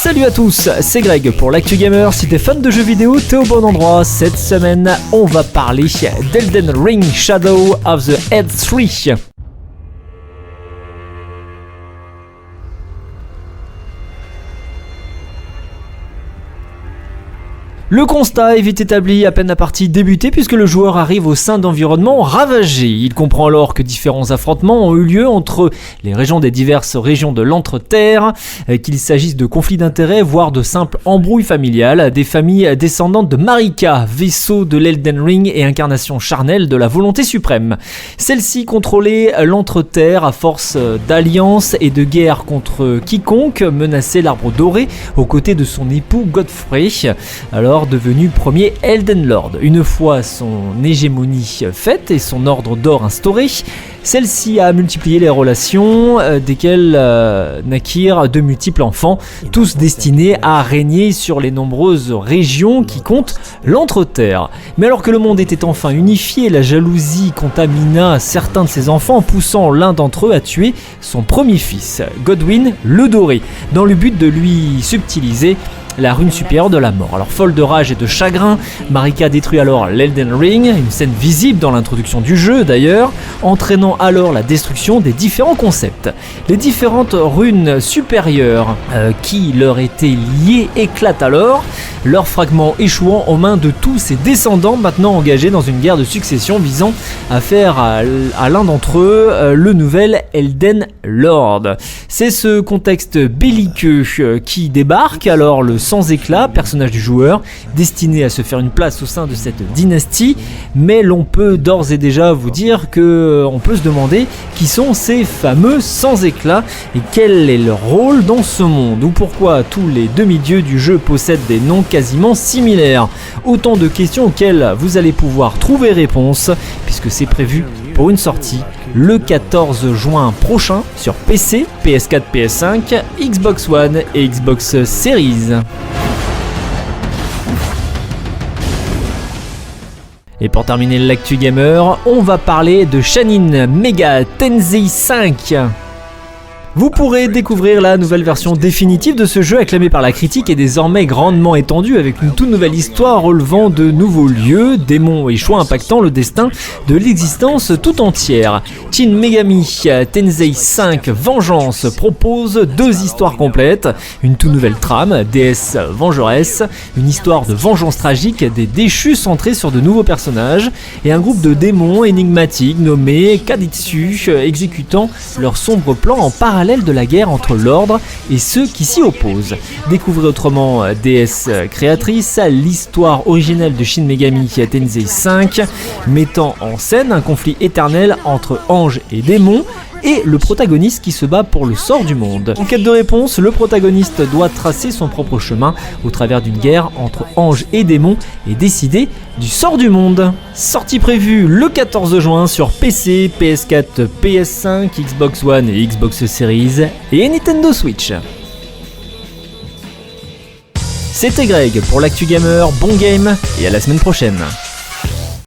Salut à tous, c'est Greg pour l'Actu Gamer. Si t'es fan de jeux vidéo, t'es au bon endroit. Cette semaine, on va parler d'Elden Ring Shadow of the Head 3. Le constat est vite établi à peine la partie débutée puisque le joueur arrive au sein d'environnements ravagés. Il comprend alors que différents affrontements ont eu lieu entre les régions des diverses régions de l'Entre-Terre, qu'il s'agisse de conflits d'intérêts, voire de simples embrouilles familiales, des familles descendantes de Marika, vaisseau de l'Elden Ring et incarnation charnelle de la volonté suprême. Celle-ci contrôlait l'Entre-Terre à force d'alliances et de guerre contre quiconque menaçait l'arbre doré aux côtés de son époux Godfrey. Alors devenu premier Elden Lord. Une fois son hégémonie faite et son ordre d'or instauré, celle-ci a multiplié les relations desquelles naquirent de multiples enfants, tous destinés à régner sur les nombreuses régions qui comptent l'Entre-Terre. Mais alors que le monde était enfin unifié, la jalousie contamina certains de ses enfants, poussant l'un d'entre eux à tuer son premier fils, Godwyn le Doré, dans le but de lui subtiliser la rune supérieure de la mort. Alors folle de rage et de chagrin, Marika détruit alors l'Elden Ring, une scène visible dans l'introduction du jeu d'ailleurs, entraînant alors la destruction des différents concepts. Les différentes runes supérieures qui leur étaient liées éclatent alors, leurs fragments échouant aux mains de tous ses descendants maintenant engagés dans une guerre de succession visant à faire à l'un d'entre eux le nouvel Elden Lord. C'est ce contexte belliqueux qui débarque, alors le sans éclat, personnage du joueur, destiné à se faire une place au sein de cette dynastie, mais l'on peut d'ores et déjà vous dire qu'on peut se demander qui sont ces fameux sans éclat et quel est leur rôle dans ce monde, ou pourquoi tous les demi-dieux du jeu possèdent des noms quasiment similaires. Autant de questions auxquelles vous allez pouvoir trouver réponse, puisque c'est prévu pour une sortie le 14 juin prochain sur PC, PS4, PS5, Xbox One et Xbox Series. Et pour terminer l'actu gamer, on va parler de Shin Megami Tensei 5. Vous pourrez découvrir la nouvelle version définitive de ce jeu acclamé par la critique et désormais grandement étendu avec une toute nouvelle histoire relevant de nouveaux lieux, démons et choix impactant le destin de l'existence tout entière. Shin Megami Tensei 5 Vengeance propose deux histoires complètes, une toute nouvelle trame, déesse vengeresse, une histoire de vengeance tragique des déchus centrée sur de nouveaux personnages et un groupe de démons énigmatiques nommés Kaditsu exécutant leur sombre plan en parallèle de la guerre entre l'ordre et ceux qui s'y opposent. Découvrez autrement déesse créatrice, l'histoire originelle de Shin Megami Tensei 5 mettant en scène un conflit éternel entre anges et démons et le protagoniste qui se bat pour le sort du monde. En quête de réponse, le protagoniste doit tracer son propre chemin au travers d'une guerre entre anges et démons et décider du sort du monde. Sortie prévue le 14 juin sur PC, PS4, PS5, Xbox One et Xbox Series et Nintendo Switch. C'était Greg pour l'Actu Gamer, bon game et à la semaine prochaine.